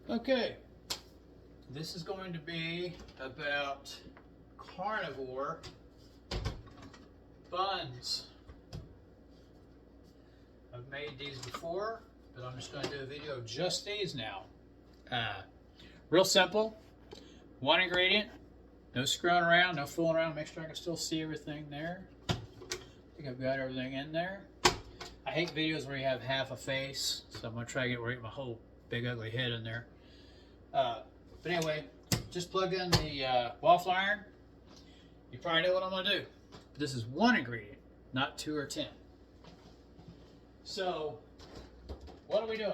Okay, this is going to be about carnivore buns. I've made these before, but I'm just going to do a video of just these now. Real simple, one ingredient, no screwing around, no fooling around, make sure I can still see everything there. I think I've got everything in there. I hate videos where you have half a face, so I'm going to try to get my whole big ugly head in there. But anyway, just plug in the waffle iron. You probably know what I'm going to do. This is one ingredient, not 2 or 10. So, what are we doing?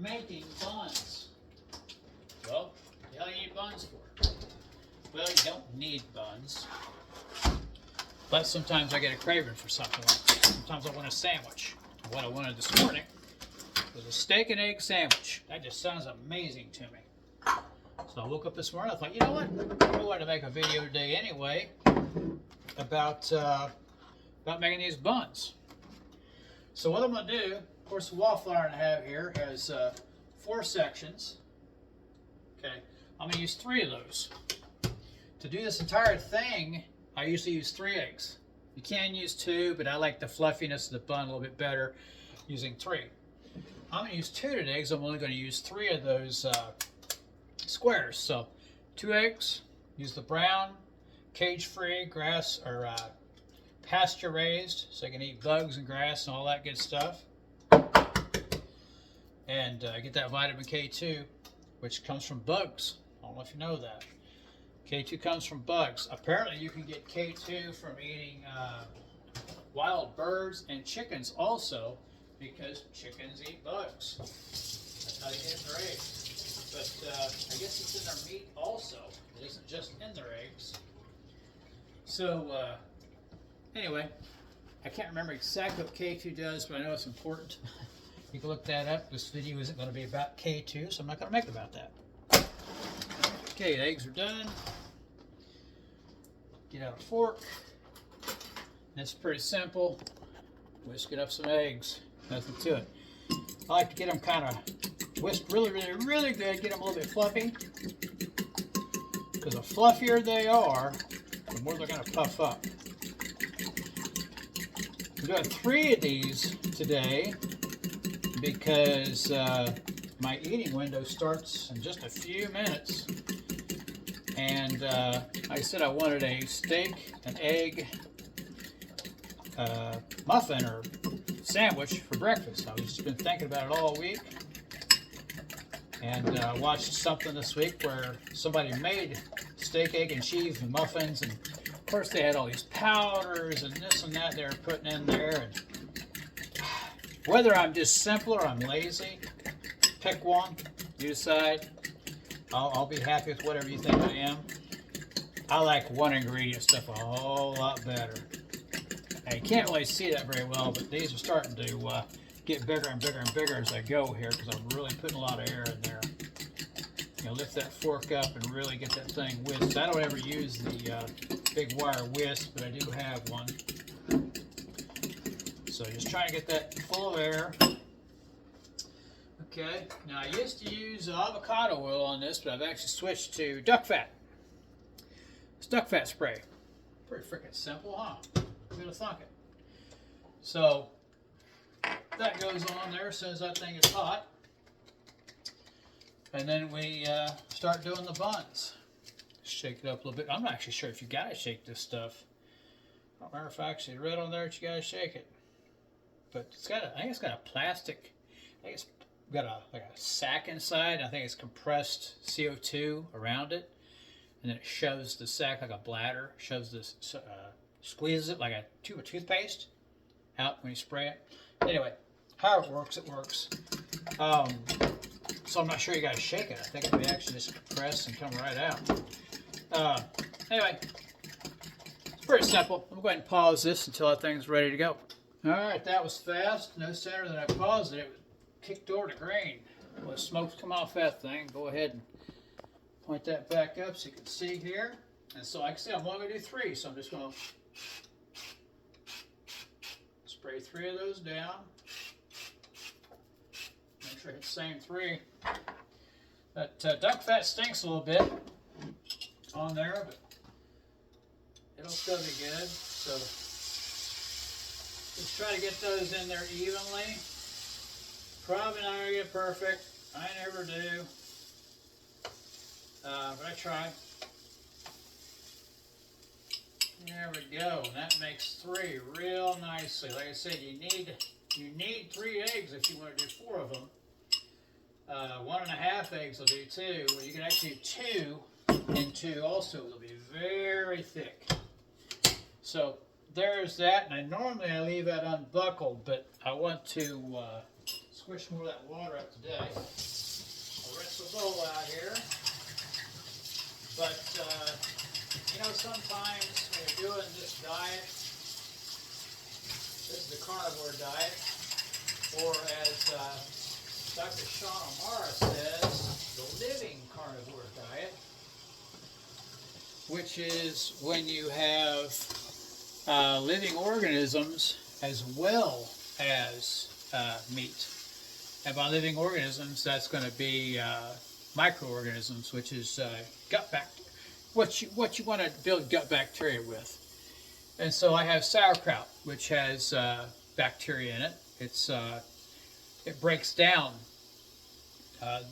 Making buns. Well, what the hell you need buns for? Well, you don't need buns. But sometimes I get a craving for something like that. Sometimes I want a sandwich. What I wanted this morning was a steak and egg sandwich. That just sounds amazing to me. So I woke up this morning, I thought, you know what? I wanted to make a video today anyway about making these buns. So what I'm going to do, of course, the waffle iron I have here has 4 sections. Okay, I'm going to use 3 of those. To do this entire thing, I usually use 3 eggs. You can use 2, but I like the fluffiness of the bun a little bit better using 3. I'm going to use 2 today because I'm only going to use 3 of those squares. So 2 eggs, use the brown, cage-free, grass or pasture raised, so you can eat bugs and grass and all that good stuff. And get that vitamin K2, which comes from bugs. I don't know if you know that. K2 comes from bugs. Apparently you can get K2 from eating wild birds and chickens also, because chickens eat bugs. That's how they get their eggs. But I guess it's in their meat also. It isn't just in their eggs. So anyway, I can't remember exactly what K2 does, but I know it's important. You can look that up. This video isn't going to be about K2, so I'm not going to make it about that. Okay, the eggs are done. Get out a fork. And it's pretty simple. Whisk it up some eggs. Nothing to it. I like to get them kind of whisked really good. Get them a little bit fluffy. Because the fluffier they are, the more they're going to puff up. I'm doing 3 of these today because my eating window starts in just a few minutes. And like I said, I wanted a steak, an egg, muffin or sandwich for breakfast. I've just been thinking about it all week. And I watched something this week where somebody made steak, egg, and cheese and muffins. And of course they had all these powders and this and that they were putting in there. And whether I'm just simple or I'm lazy, pick one, you decide. I'll be happy with whatever you think I am. I like one ingredient stuff a whole lot better. Now, you can't really see that very well, but these are starting to get bigger and bigger and bigger as I go here because I'm really putting a lot of air in there. You know, lift that fork up and really get that thing whisked. I don't ever use the big wire whisk, but I do have one. So just trying to get that full of air. Okay, now I used to use avocado oil on this, but I've actually switched to duck fat. It's duck fat spray. Pretty freaking simple, huh? I'm gonna thunk it. So that goes on there as soon as that thing is hot. And then we start doing the buns. Shake it up a little bit. I'm not actually sure if you gotta shake this stuff. I don't remember if I actually read on there that you gotta shake it. But it's got I think it's got a plastic, I think it's got like a sack inside. I think it's compressed CO2 around it, and then it shoves the sack like a bladder. Shoves this, squeezes it like a tube of toothpaste out when you spray it. Anyway, how it works, it works. So I'm not sure you got to shake it. I think it may actually just compress and come right out. Anyway, it's pretty simple. I'm going to go ahead and pause this until that thing's ready to go. All right, that was fast. No sooner than I paused it, it was kicked over to green. Well, the smoke's come off that thing. Go ahead and point that back up so you can see here. And so, like I said, I'm only going to do 3, so I'm just going to spray 3 of those down. Make sure I hit the same 3. That duck fat stinks a little bit on there, but it'll still be good. So just try to get those in there evenly. Probably not going to get perfect. I never do. But I try. There we go. And that makes 3 real nicely. Like I said, you need 3 eggs if you want to do 4 of them. 1.5 eggs will do 2. Well, you can actually do 2 and 2 also. They'll be very thick. So there's that. And normally I leave that unbuckled, but I want to squish more of that water up today. I'll rinse the bowl out here. But, you know, sometimes when you're doing this diet, this is the carnivore diet, or as Dr. Sean O'Mara says, the living carnivore diet, which is when you have living organisms as well as meat. And by living organisms, that's going to be microorganisms, which is gut bacteria, what you want to build gut bacteria with. And so I have sauerkraut, which has bacteria in it. It breaks down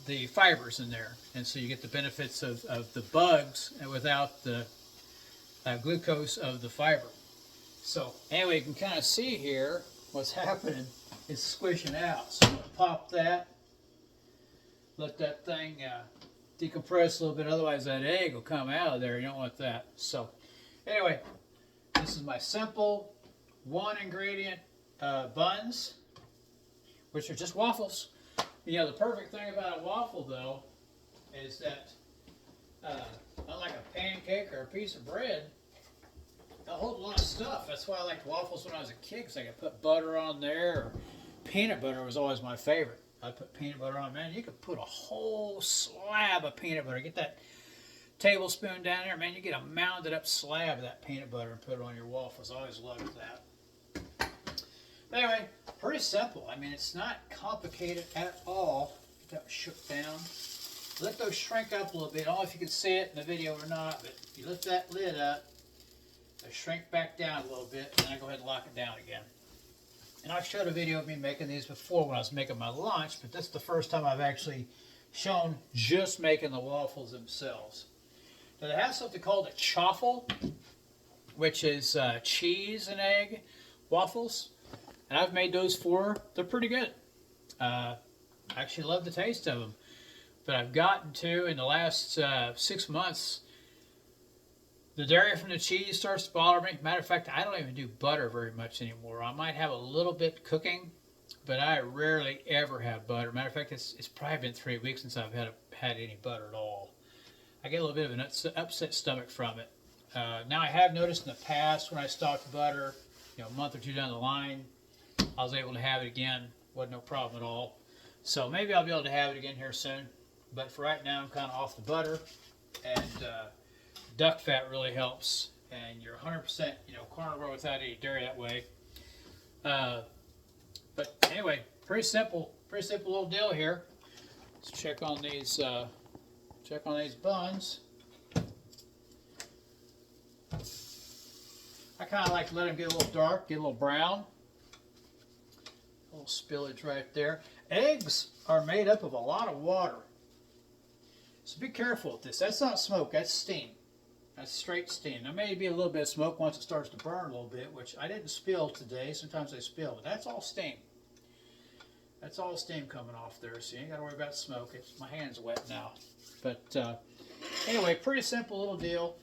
the fibers in there, and so you get the benefits of the bugs and without the glucose of the fiber. So anyway, you can kind of see here what's happening. It's squishing out. So I'm going to pop that, let that thing decompress a little bit, otherwise that egg will come out of there. You don't want that. So anyway, this is my simple 1 ingredient buns, which are just waffles. You know, the perfect thing about a waffle though is that unlike a pancake or a piece of bread, they'll hold a lot of stuff. That's why I liked waffles when I was a kid, because I could put butter on there. Or peanut butter was always my favorite. I put peanut butter on. Man, you could put a whole slab of peanut butter. Get that tablespoon down there, man, you get a mounded up slab of that peanut butter and put it on your waffles. I always loved that. But anyway, pretty simple. I mean, it's not complicated at all. Get that shook down. Let those shrink up a little bit. I don't know if you can see it in the video or not, but if you lift that lid up, they shrink back down a little bit, and then I go ahead and lock it down again. And I've showed a video of me making these before when I was making my lunch, but this is the first time I've actually shown just making the waffles themselves. Now they have something called a chaffle, which is cheese and egg waffles, and I've made those 4. They're pretty good. I actually love the taste of them. But I've gotten to, in the last 6 months, the dairy from the cheese starts to bother me. Matter of fact, I don't even do butter very much anymore. I might have a little bit cooking, but I rarely ever have butter. Matter of fact, it's probably been 3 weeks since I've had any butter at all. I get a little bit of an upset stomach from it. Now I have noticed in the past when I stocked butter, you know, a month or 2 down the line, I was able to have it again. Wasn't no problem at all. So maybe I'll be able to have it again here soon. But for right now, I'm kind of off the butter, and duck fat really helps. And you're 100%, you know, carnivore without any dairy that way. But anyway, pretty simple little deal here. Let's check on these buns. I kind of like to let them get a little dark, get a little brown. A little spillage right there. Eggs are made up of a lot of water. So be careful with this. That's not smoke, that's steam. That's straight steam. There may be a little bit of smoke once it starts to burn a little bit, which I didn't spill today. Sometimes they spill, but that's all steam. That's all steam coming off there, so you ain't got to worry about smoke. My hand's wet now. But anyway, pretty simple little deal.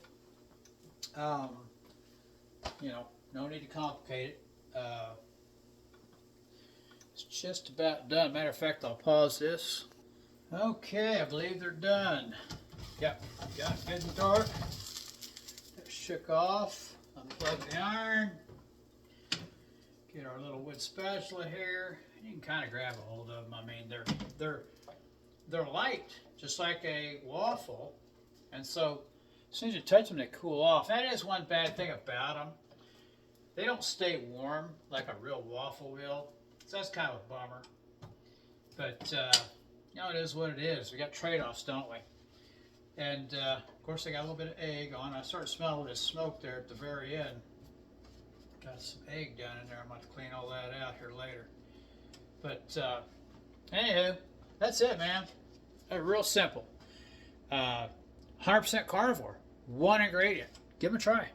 You know, no need to complicate it. It's just about done. Matter of fact, I'll pause this. Okay, I believe they're done. Yep, got it good and dark. Shook off. Unplug the iron. Get our little wood spatula here. You can kind of grab a hold of them. I mean, they're light, just like a waffle, and so as soon as you touch them, they cool off. That is one bad thing about them. They don't stay warm like a real waffle will, so that's kind of a bummer. But, you know, it is what it is. We got trade-offs, don't we? And, of course, I got a little bit of egg on. I started smelling this smoke there at the very end. Got some egg down in there. I'm going to clean all that out here later. But, anywho, that's it, man. Real simple. 100% carnivore. One ingredient. Give them a try.